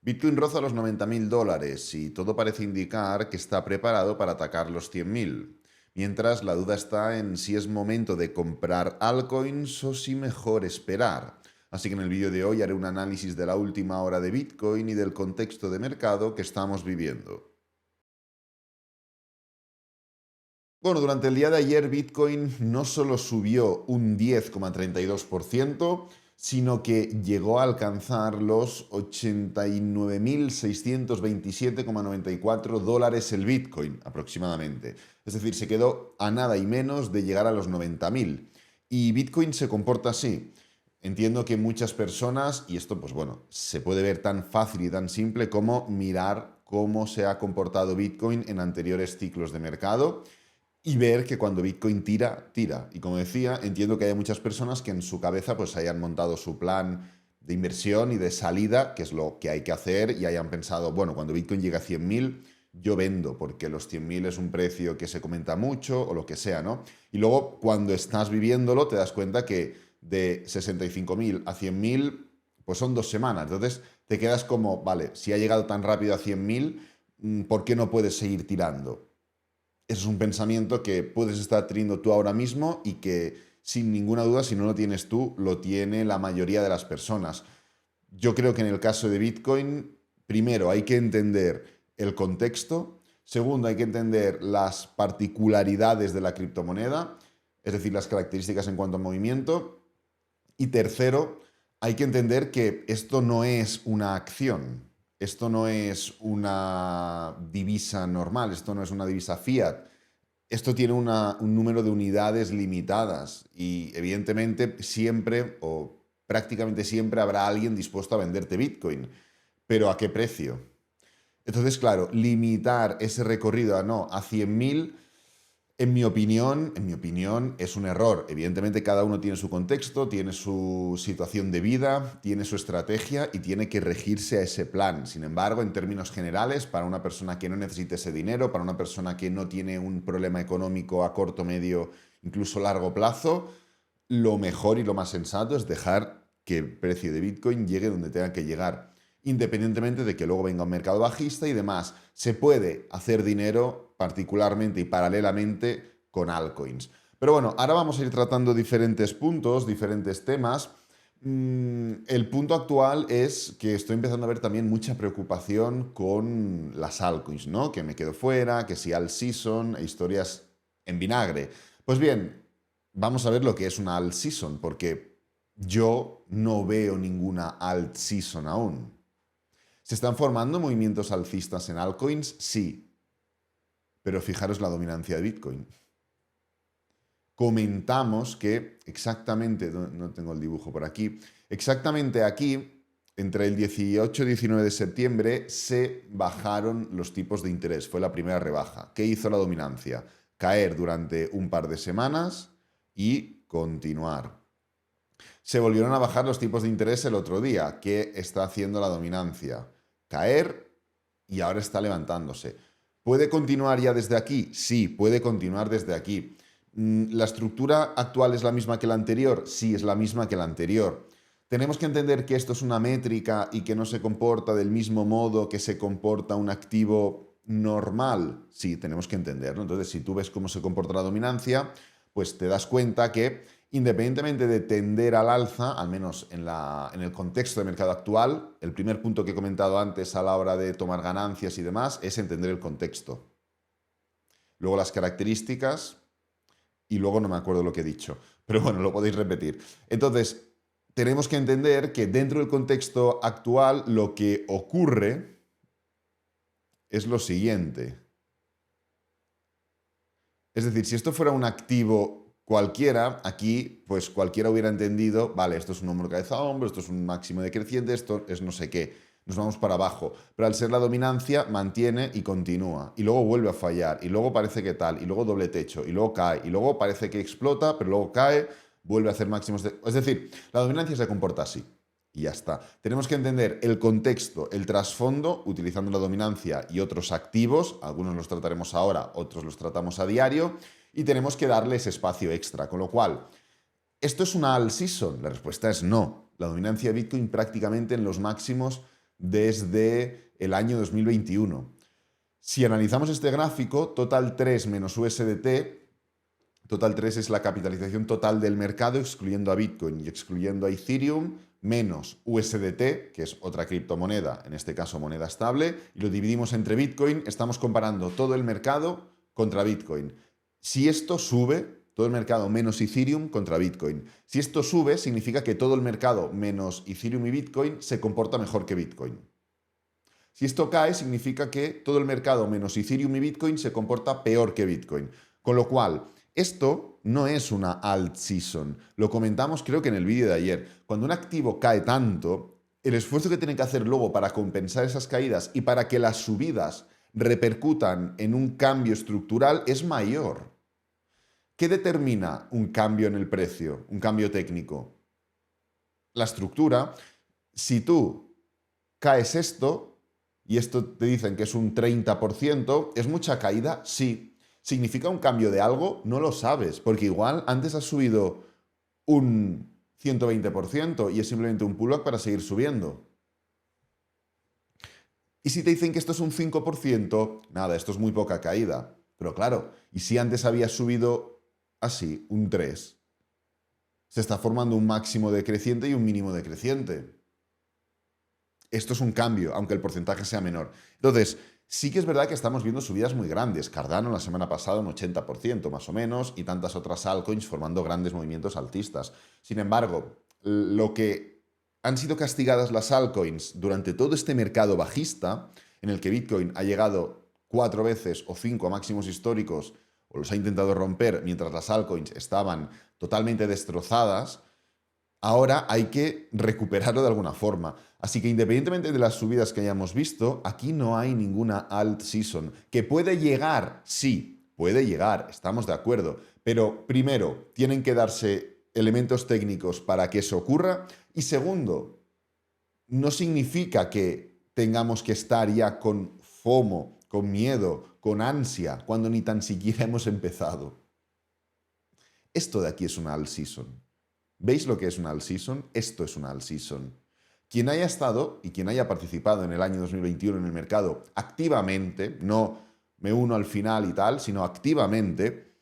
Bitcoin roza los $90.000 y todo parece indicar que está preparado para atacar los 100.000. Mientras la duda está en si es momento de comprar altcoins o si mejor esperar. Así que en el vídeo de hoy haré un análisis de la última hora de Bitcoin y del contexto de mercado que estamos viviendo. Bueno, durante el día de ayer Bitcoin no solo subió un 10,32%, sino que llegó a alcanzar los 89.627,94 dólares el Bitcoin aproximadamente. Es decir, se quedó a nada y menos de llegar a los 90.000. Y Bitcoin se comporta así. Entiendo que muchas personas, y esto pues bueno, se puede ver tan fácil y tan simple como mirar cómo se ha comportado Bitcoin en anteriores ciclos de mercado y ver que cuando Bitcoin tira, tira. Y como decía, entiendo que hay muchas personas que en su cabeza pues hayan montado su plan de inversión y de salida, que es lo que hay que hacer, y hayan pensado, bueno, cuando Bitcoin llega a 100.000, yo vendo, porque los 100.000 es un precio que se comenta mucho o lo que sea, ¿no? Y luego cuando estás viviéndolo te das cuenta que de 65.000 a 100.000, pues son 2 semanas. Entonces te quedas como, vale, si ha llegado tan rápido a 100.000, ¿por qué no puedes seguir tirando? Eso es un pensamiento que puedes estar teniendo tú ahora mismo y que sin ninguna duda, si no lo tienes tú, lo tiene la mayoría de las personas. Yo creo que en el caso de Bitcoin, primero hay que entender el contexto, segundo hay que entender las particularidades de la criptomoneda, es decir, las características en cuanto a movimiento, y tercero, hay que entender que esto no es una acción, esto no es una divisa normal, esto no es una divisa fiat, esto tiene un número de unidades limitadas y evidentemente siempre o prácticamente siempre habrá alguien dispuesto a venderte Bitcoin. Pero ¿a qué precio? Entonces, claro, limitar ese recorrido a 100.000, en mi opinión, es un error. Evidentemente, cada uno tiene su contexto, tiene su situación de vida, tiene su estrategia y tiene que regirse a ese plan. Sin embargo, en términos generales, para una persona que no necesite ese dinero, para una persona que no tiene un problema económico a corto, medio, incluso largo plazo, lo mejor y lo más sensato es dejar que el precio de Bitcoin llegue donde tenga que llegar, independientemente de que luego venga un mercado bajista y demás. Se puede hacer dinero particularmente y paralelamente con altcoins. Pero bueno, ahora vamos a ir tratando diferentes puntos, diferentes temas. El punto actual es que estoy empezando a ver también mucha preocupación con las altcoins, ¿no? Que me quedo fuera, que si alt season e historias en vinagre. Pues bien, vamos a ver lo que es una alt season, porque yo no veo ninguna alt season aún. ¿Se están formando movimientos alcistas en altcoins? Sí, pero fijaros la dominancia de Bitcoin. Comentamos que exactamente, no tengo el dibujo por aquí, exactamente aquí, entre el 18 y 19 de septiembre, se bajaron los tipos de interés. Fue la primera rebaja. ¿Qué hizo la dominancia? Caer durante un par de semanas y continuar. Se volvieron a bajar los tipos de interés el otro día. ¿Qué está haciendo la dominancia? Caer y ahora está levantándose. ¿Puede continuar ya desde aquí? Sí, puede continuar desde aquí. ¿La estructura actual es la misma que la anterior? Sí, es la misma que la anterior. ¿Tenemos que entender que esto es una métrica y que no se comporta del mismo modo que se comporta un activo normal? Sí, tenemos que entenderlo. Entonces, si tú ves cómo se comporta la dominancia, pues te das cuenta que independientemente de tender al alza, al menos en el contexto de mercado actual, el primer punto que he comentado antes a la hora de tomar ganancias y demás es entender el contexto. Luego las características y luego no me acuerdo lo que he dicho, pero bueno, lo podéis repetir. Entonces, tenemos que entender que dentro del contexto actual lo que ocurre es lo siguiente. Es decir, si esto fuera un activo cualquiera, aquí pues cualquiera hubiera entendido, vale, esto es un hombro cabeza a hombro, esto es un máximo decreciente, esto es no sé qué, nos vamos para abajo. Pero al ser la dominancia, mantiene y continúa, y luego vuelve a fallar, y luego parece que tal, y luego doble techo, y luego cae, y luego parece que explota, pero luego cae, vuelve a hacer máximos de... Es decir, la dominancia se comporta así. Y ya está. Tenemos que entender el contexto, el trasfondo, utilizando la dominancia y otros activos, algunos los trataremos ahora, otros los tratamos a diario, y tenemos que darles espacio extra. Con lo cual, ¿esto es una all season? La respuesta es no. La dominancia de Bitcoin prácticamente en los máximos desde el año 2021. Si analizamos este gráfico, Total 3 menos USDT, Total 3 es la capitalización total del mercado excluyendo a Bitcoin y excluyendo a Ethereum, menos USDT, que es otra criptomoneda, en este caso moneda estable, y lo dividimos entre Bitcoin, estamos comparando todo el mercado contra Bitcoin. Si esto sube, todo el mercado menos Ethereum contra Bitcoin. Si esto sube, significa que todo el mercado menos Ethereum y Bitcoin se comporta mejor que Bitcoin. Si esto cae, significa que todo el mercado menos Ethereum y Bitcoin se comporta peor que Bitcoin. Con lo cual, esto no es una alt season. Lo comentamos creo que en el vídeo de ayer. Cuando un activo cae tanto, el esfuerzo que tiene que hacer luego para compensar esas caídas y para que las subidas repercutan en un cambio estructural es mayor. ¿Qué determina un cambio en el precio, un cambio técnico? La estructura. Si tú caes esto, y esto te dicen que es un 30%, ¿es mucha caída? Sí. ¿Significa un cambio de algo? No lo sabes, porque igual antes has subido un 120% y es simplemente un pullback para seguir subiendo. Y si te dicen que esto es un 5%, nada, esto es muy poca caída. Pero claro, ¿y si antes había subido así, un 3? Se está formando un máximo decreciente y un mínimo decreciente. Esto es un cambio, aunque el porcentaje sea menor. Entonces, sí que es verdad que estamos viendo subidas muy grandes. Cardano la semana pasada un 80% más o menos y tantas otras altcoins formando grandes movimientos altistas. Sin embargo, lo que han sido castigadas las altcoins durante todo este mercado bajista, en el que Bitcoin ha llegado 4 veces o 5 a máximos históricos, o los ha intentado romper mientras las altcoins estaban totalmente destrozadas, ahora hay que recuperarlo de alguna forma. Así que independientemente de las subidas que hayamos visto, aquí no hay ninguna alt season. ¿Que puede llegar? Sí, puede llegar, estamos de acuerdo. Pero primero, tienen que darse elementos técnicos para que eso ocurra. Y segundo, no significa que tengamos que estar ya con FOMO, con miedo, con ansia, cuando ni tan siquiera hemos empezado. Esto de aquí es una alt season. ¿Veis lo que es una alt season? Esto es una alt season. Quien haya estado y quien haya participado en el año 2021 en el mercado activamente, no me uno al final y tal, sino activamente,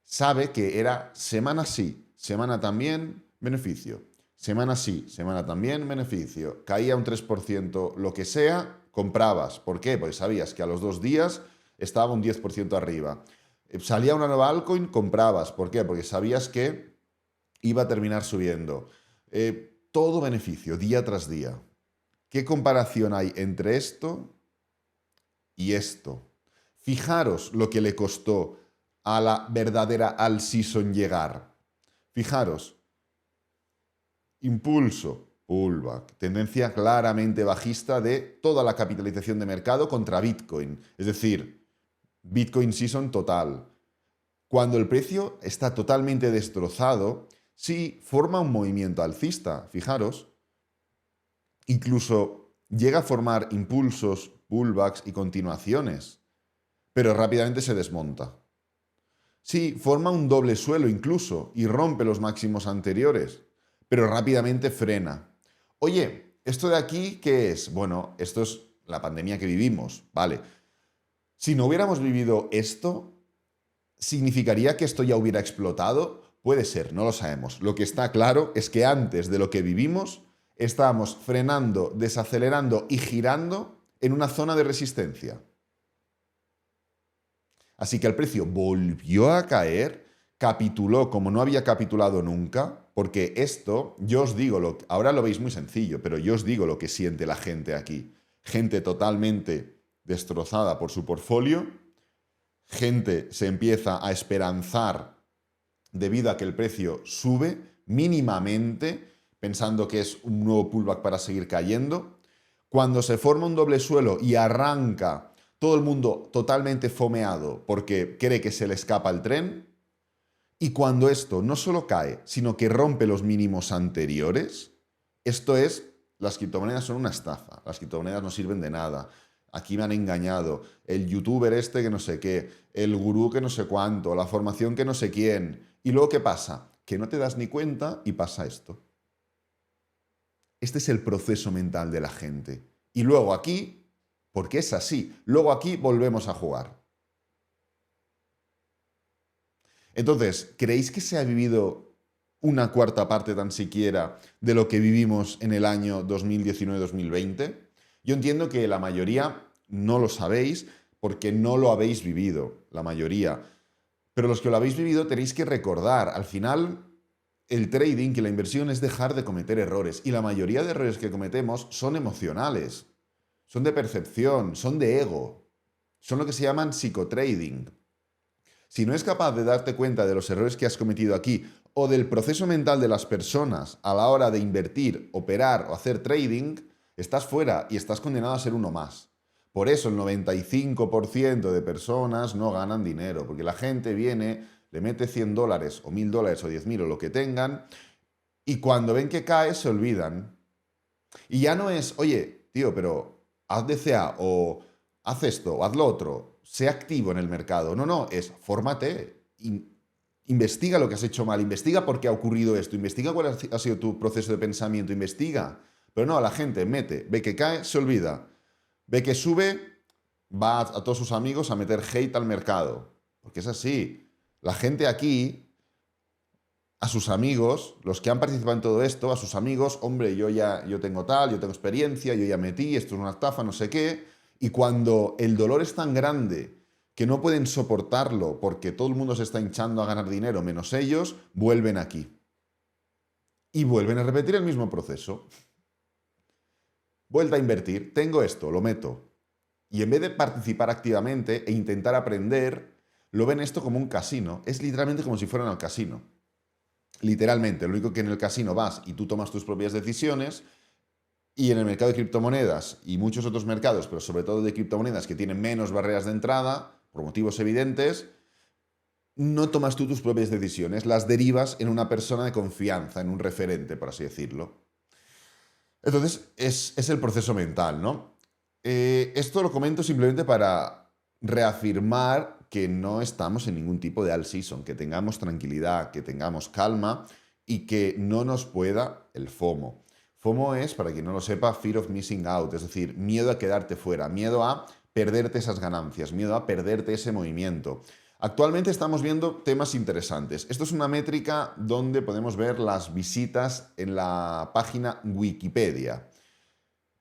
sabe que era semana sí, semana también, beneficio. Semana sí, semana también, beneficio. Caía un 3%, lo que sea, comprabas. ¿Por qué? Porque sabías que a los 2 días estaba un 10% arriba. Salía una nueva altcoin, comprabas. ¿Por qué? Porque sabías que iba a terminar subiendo. Todo beneficio, día tras día. ¿Qué comparación hay entre esto y esto? Fijaros lo que le costó a la verdadera alt season llegar. Fijaros. Impulso, pullback, tendencia claramente bajista de toda la capitalización de mercado contra Bitcoin. Es decir, Bitcoin season total. Cuando el precio está totalmente destrozado, sí forma un movimiento alcista, fijaros. Incluso llega a formar impulsos, pullbacks y continuaciones, pero rápidamente se desmonta. Sí, forma un doble suelo incluso y rompe los máximos anteriores, pero rápidamente frena. Oye, ¿esto de aquí qué es? Bueno, esto es la pandemia que vivimos, ¿vale? Si no hubiéramos vivido esto, ¿significaría que esto ya hubiera explotado? Puede ser, no lo sabemos. Lo que está claro es que antes de lo que vivimos, estábamos frenando, desacelerando y girando en una zona de resistencia. Así que el precio volvió a caer, capituló como no había capitulado nunca, porque esto, yo os digo, ahora lo veis muy sencillo, pero yo os digo lo que siente la gente aquí. Gente totalmente destrozada por su portfolio, gente se empieza a esperanzar debido a que el precio sube mínimamente, pensando que es un nuevo pullback para seguir cayendo. Cuando se forma un doble suelo y arranca todo el mundo totalmente fomeado porque cree que se le escapa el tren, y cuando esto no solo cae, sino que rompe los mínimos anteriores, esto es, las criptomonedas son una estafa, las criptomonedas no sirven de nada. Aquí me han engañado, el youtuber este que no sé qué, el gurú que no sé cuánto, la formación que no sé quién. ¿Y luego qué pasa? Que no te das ni cuenta y pasa esto. Este es el proceso mental de la gente. Y luego aquí, porque es así, luego aquí volvemos a jugar. Entonces, ¿creéis que se ha vivido una cuarta parte tan siquiera de lo que vivimos en el año 2019-2020? Yo entiendo que la mayoría no lo sabéis porque no lo habéis vivido, la mayoría. Pero los que lo habéis vivido tenéis que recordar, al final, el trading, que la inversión es dejar de cometer errores. Y la mayoría de errores que cometemos son emocionales, son de percepción, son de ego, son lo que se llaman psicotrading. Si no es capaz de darte cuenta de los errores que has cometido aquí o del proceso mental de las personas a la hora de invertir, operar o hacer trading, estás fuera y estás condenado a ser uno más. Por eso el 95% de personas no ganan dinero, porque la gente viene, le mete $100 o $1000 o 10.000 o lo que tengan, y cuando ven que cae se olvidan. Y ya no es, oye, tío, pero haz DCA o haz esto o haz lo otro, sé activo en el mercado. No, no, es fórmate, investiga lo que has hecho mal, investiga por qué ha ocurrido esto, investiga cuál ha sido tu proceso de pensamiento, investiga. Pero no, la gente mete, ve que cae, se olvida. Ve que sube, va a todos sus amigos a meter hate al mercado. Porque es así. La gente aquí, a sus amigos, los que han participado en todo esto, a sus amigos, hombre, yo tengo tal, yo tengo experiencia, yo ya metí, esto es una estafa, no sé qué. Y cuando el dolor es tan grande que no pueden soportarlo porque todo el mundo se está hinchando a ganar dinero, menos ellos, vuelven aquí. Y vuelven a repetir el mismo proceso. Vuelta a invertir, tengo esto, lo meto. Y en vez de participar activamente e intentar aprender, lo ven esto como un casino. Es literalmente como si fueran al casino. Literalmente, lo único que en el casino vas y tú tomas tus propias decisiones, y en el mercado de criptomonedas y muchos otros mercados, pero sobre todo de criptomonedas que tienen menos barreras de entrada, por motivos evidentes, no tomas tú tus propias decisiones, las derivas en una persona de confianza, en un referente, por así decirlo. Entonces, es el proceso mental, ¿no? Esto lo comento simplemente para reafirmar que no estamos en ningún tipo de all season, que tengamos tranquilidad, que tengamos calma y que no nos pueda el FOMO. FOMO es, para quien no lo sepa, Fear of Missing Out, es decir, miedo a quedarte fuera, miedo a perderte esas ganancias, miedo a perderte ese movimiento. Actualmente estamos viendo temas interesantes. Esto es una métrica donde podemos ver las visitas en la página Wikipedia.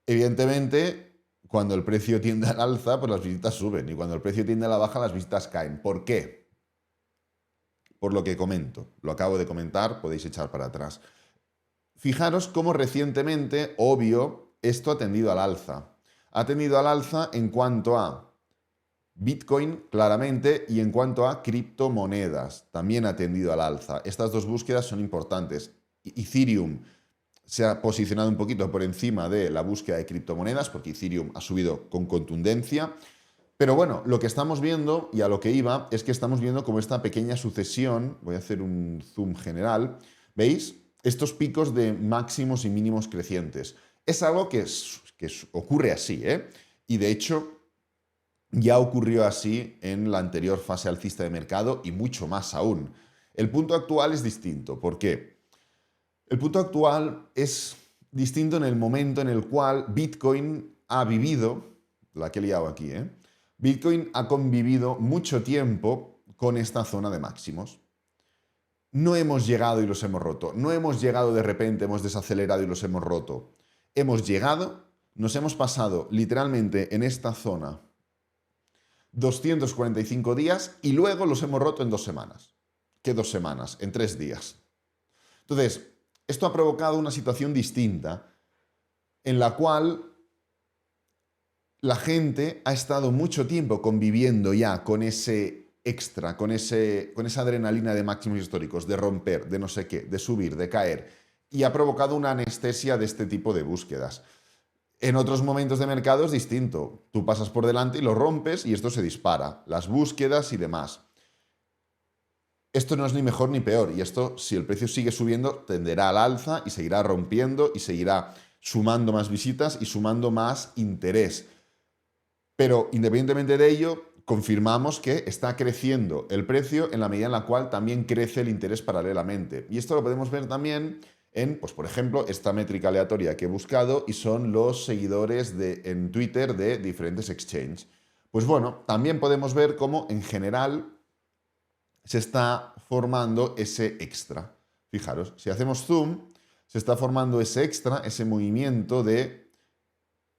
Evidentemente, cuando el precio tiende al alza, pues las visitas suben, y cuando el precio tiende a la baja, las visitas caen. ¿Por qué? Por lo que comento. Lo acabo de comentar, podéis echar para atrás. Fijaros cómo recientemente, obvio, esto ha tendido al alza. Ha tendido al alza en cuanto a Bitcoin, claramente, y en cuanto a criptomonedas, también ha tendido al alza. Estas dos búsquedas son importantes. Ethereum se ha posicionado un poquito por encima de la búsqueda de criptomonedas, porque Ethereum ha subido con contundencia. Pero bueno, lo que estamos viendo, y a lo que iba, es que estamos viendo como esta pequeña sucesión, voy a hacer un zoom general, ¿veis? Estos picos de máximos y mínimos crecientes. Es algo que ocurre así, ¿eh? Y de hecho, ya ocurrió así en la anterior fase alcista de mercado y mucho más aún. El punto actual es distinto. ¿Por qué? El punto actual es distinto en el momento en el cual Bitcoin ha vivido, la que he liado aquí, Bitcoin ha convivido mucho tiempo con esta zona de máximos. No hemos llegado y los hemos roto. No hemos llegado de repente, hemos desacelerado y los hemos roto. Hemos llegado, nos hemos pasado literalmente en esta zona 245 días y luego los hemos roto en 2 semanas. ¿Qué 2 semanas? En 3 días. Entonces, esto ha provocado una situación distinta en la cual la gente ha estado mucho tiempo conviviendo ya con ese extra, con esa adrenalina de máximos históricos, de romper, de no sé qué, de subir, de caer, y ha provocado una anestesia de este tipo de búsquedas. En otros momentos de mercado es distinto. Tú pasas por delante y lo rompes y esto se dispara. Las búsquedas y demás. Esto no es ni mejor ni peor. Y esto, si el precio sigue subiendo, tenderá al alza y seguirá rompiendo y seguirá sumando más visitas y sumando más interés. Pero independientemente de ello, confirmamos que está creciendo el precio en la medida en la cual también crece el interés paralelamente. Y esto lo podemos ver también en, pues por ejemplo, esta métrica aleatoria que he buscado y son los seguidores en Twitter de diferentes exchanges. Pues bueno, también podemos ver cómo en general se está formando ese extra. Fijaros, si hacemos zoom, se está formando ese extra, ese movimiento de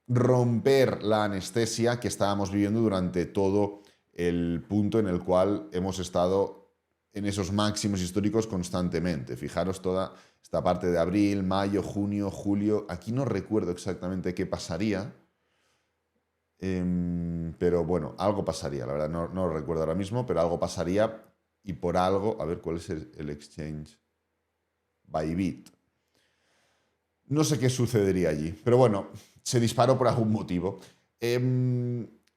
romper la anestesia que estábamos viviendo durante todo el punto en el cual hemos estado en esos máximos históricos constantemente. Fijaros toda esta parte de abril, mayo, junio, julio. Aquí no recuerdo exactamente qué pasaría, pero bueno, algo pasaría, la verdad, no lo recuerdo ahora mismo, pero algo pasaría y por algo, a ver cuál es el exchange, Bybit. No sé qué sucedería allí, pero bueno, se disparó por algún motivo.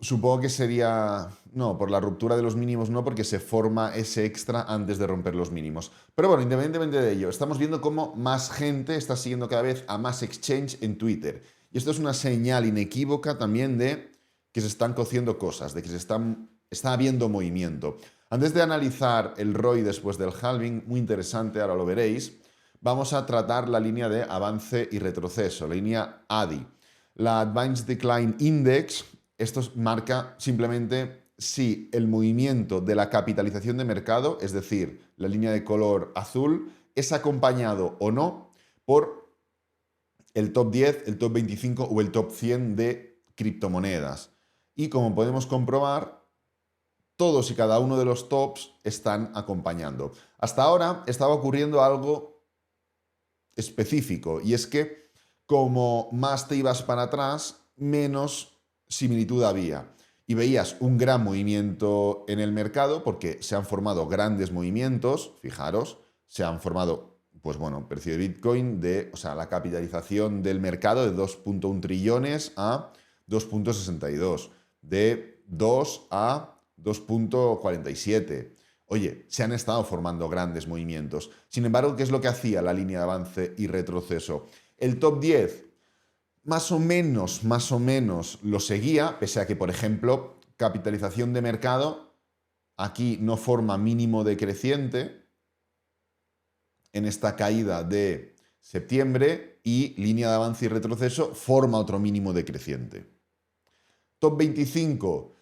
Supongo que sería... No, por la ruptura de los mínimos no, porque se forma ese extra antes de romper los mínimos. Pero bueno, independientemente de ello, estamos viendo cómo más gente está siguiendo cada vez a más exchange en Twitter. Y esto es una señal inequívoca también de que se están cociendo cosas, de que está habiendo movimiento. Antes de analizar el ROI después del halving, muy interesante, ahora lo veréis, vamos a tratar la línea de avance y retroceso, la línea ADI. La Advanced Decline Index, esto marca simplemente si el movimiento de la capitalización de mercado, es decir, la línea de color azul, es acompañado o no por el top 10, el top 25 o el top 100 de criptomonedas. Y como podemos comprobar, todos y cada uno de los tops están acompañando. Hasta ahora estaba ocurriendo algo específico, y es que como más te ibas para atrás, menos similitud había. Y veías un gran movimiento en el mercado porque se han formado grandes movimientos, fijaros, se han formado, pues bueno, precio de Bitcoin, o sea, la capitalización del mercado de 2.1 trillones a 2.62, de 2 a 2.47. Oye, se han estado formando grandes movimientos. Sin embargo, ¿qué es lo que hacía la línea de avance y retroceso? El top 10 más o menos lo seguía, pese a que, por ejemplo, capitalización de mercado, aquí no forma mínimo decreciente en esta caída de septiembre, y línea de avance y retroceso forma otro mínimo decreciente. Top 25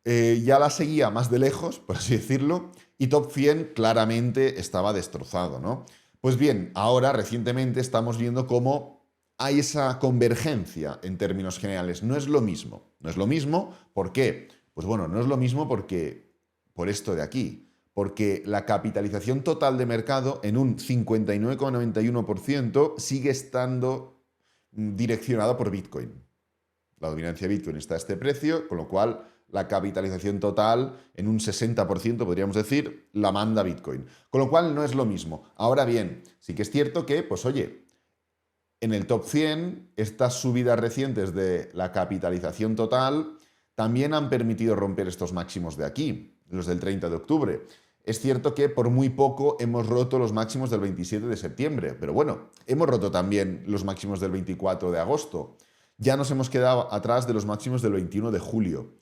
ya la seguía más de lejos, por así decirlo, y top 100 claramente estaba destrozado, ¿no? Pues bien, ahora recientemente estamos viendo cómo hay esa convergencia en términos generales. No es lo mismo. No es lo mismo, ¿por qué? Pues bueno, no es lo mismo por esto de aquí. Porque la capitalización total de mercado en un 59,91% sigue estando direccionada por Bitcoin. La dominancia de Bitcoin está a este precio, con lo cual la capitalización total en un 60%, podríamos decir, la manda Bitcoin. Con lo cual no es lo mismo. Ahora bien, sí que es cierto que, pues oye, en el top 100, estas subidas recientes de la capitalización total también han permitido romper estos máximos de aquí, los del 30 de octubre. Es cierto que por muy poco hemos roto los máximos del 27 de septiembre, pero bueno, hemos roto también los máximos del 24 de agosto. Ya nos hemos quedado atrás de los máximos del 21 de julio,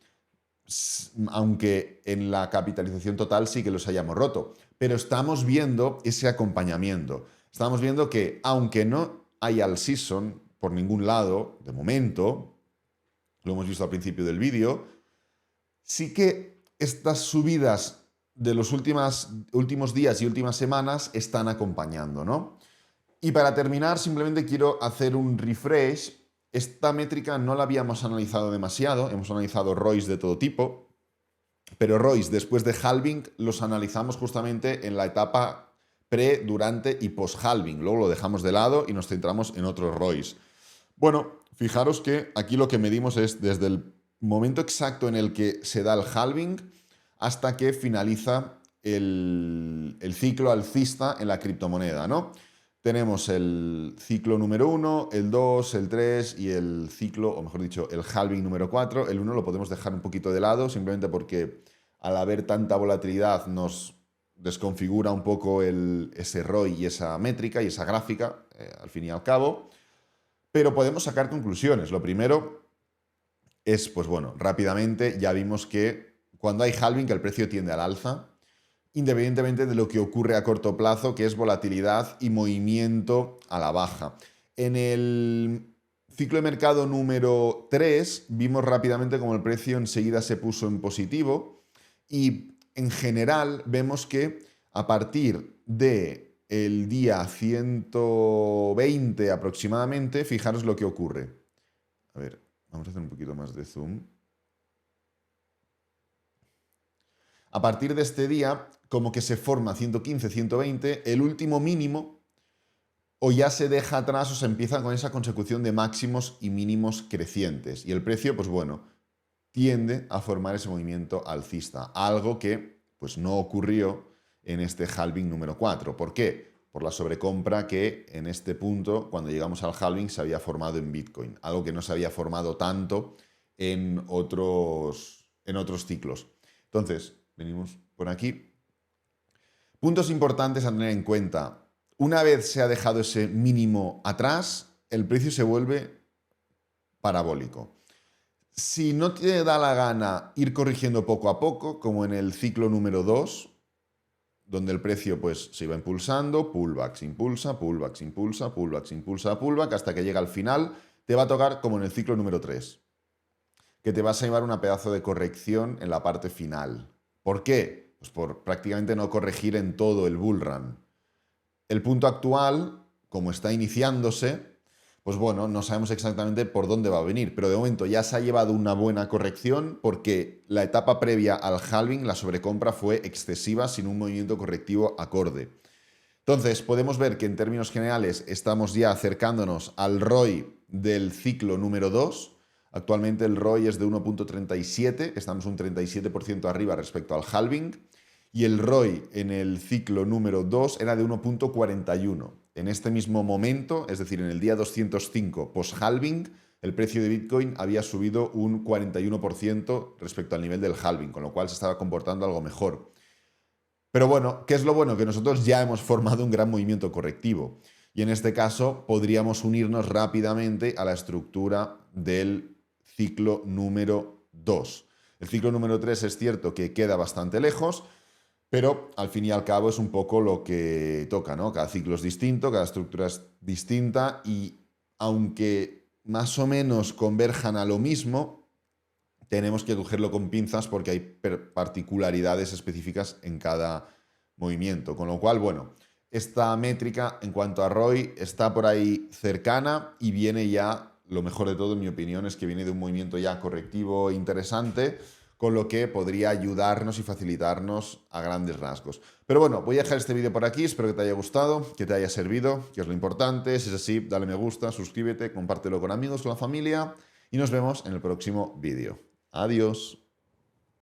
aunque en la capitalización total sí que los hayamos roto. Pero estamos viendo ese acompañamiento. Estamos viendo que, aunque no hay all season por ningún lado, de momento, lo hemos visto al principio del vídeo, sí que estas subidas de los últimos días y últimas semanas están acompañando, ¿no? Y para terminar, simplemente quiero hacer un refresh. Esta métrica no la habíamos analizado demasiado, hemos analizado ROIs de todo tipo, pero ROIs después de halving los analizamos justamente en la etapa pre, durante y post-halving. Luego lo dejamos de lado y nos centramos en otros ROIs. Bueno, fijaros que aquí lo que medimos es desde el momento exacto en el que se da el halving hasta que finaliza el ciclo alcista en la criptomoneda, ¿no? Tenemos el ciclo número 1, el 2, el 3 y el ciclo, o mejor dicho, el halving número 4. El 1 lo podemos dejar un poquito de lado, simplemente porque al haber tanta volatilidad nos desconfigura un poco ese ROI y esa métrica y esa gráfica, al fin y al cabo. Pero podemos sacar conclusiones. Lo primero es, pues bueno, rápidamente ya vimos que cuando hay halving el precio tiende al alza. independientemente de lo que ocurre a corto plazo, que es volatilidad y movimiento a la baja. En el ciclo de mercado número 3 vimos rápidamente cómo el precio enseguida se puso en positivo y en general vemos que a partir del día 120 aproximadamente, fijaros lo que ocurre. A ver, vamos a hacer un poquito más de zoom. A partir de este día, como que se forma 115, 120, el último mínimo o ya se deja atrás o se empieza con esa consecución de máximos y mínimos crecientes. Y el precio, pues bueno, tiende a formar ese movimiento alcista, algo que pues no ocurrió en este halving número 4. ¿Por qué? Por la sobrecompra que en este punto, cuando llegamos al halving, se había formado en Bitcoin, algo que no se había formado tanto en otros ciclos. Entonces, venimos por aquí. Puntos importantes a tener en cuenta. Una vez se ha dejado ese mínimo atrás, el precio se vuelve parabólico. Si no te da la gana ir corrigiendo poco a poco, como en el ciclo número 2, donde el precio pues se iba impulsando, pullbacks, impulsa, pullbacks, impulsa, pullbacks, impulsa, pullback, hasta que llega al final, te va a tocar como en el ciclo número 3, que te vas a llevar una pedazo de corrección en la parte final. ¿Por qué? Pues por prácticamente no corregir en todo el bull run. El punto actual, como está iniciándose, pues bueno, no sabemos exactamente por dónde va a venir, pero de momento ya se ha llevado una buena corrección porque la etapa previa al halving, la sobrecompra, fue excesiva sin un movimiento correctivo acorde. Entonces, podemos ver que en términos generales estamos ya acercándonos al ROI del ciclo número 2. Actualmente el ROI es de 1.37, estamos un 37% arriba respecto al halving. Y el ROI en el ciclo número 2 era de 1.41. En este mismo momento, es decir, en el día 205 post-halving, el precio de Bitcoin había subido un 41% respecto al nivel del halving, con lo cual se estaba comportando algo mejor. Pero bueno, ¿qué es lo bueno? Que nosotros ya hemos formado un gran movimiento correctivo. Y en este caso podríamos unirnos rápidamente a la estructura del ciclo número 2. El ciclo número 3 es cierto que queda bastante lejos, pero al fin y al cabo es un poco lo que toca, ¿no? Cada ciclo es distinto, cada estructura es distinta y aunque más o menos converjan a lo mismo, tenemos que cogerlo con pinzas porque hay particularidades específicas en cada movimiento. Con lo cual, bueno, esta métrica en cuanto a ROI está por ahí cercana y viene ya, lo mejor de todo en mi opinión es que viene de un movimiento ya correctivo interesante, con lo que podría ayudarnos y facilitarnos a grandes rasgos. Pero bueno, voy a dejar este vídeo por aquí, espero que te haya gustado, que te haya servido, que es lo importante. Si es así, dale me gusta, suscríbete, compártelo con amigos, con la familia y nos vemos en el próximo vídeo. Adiós.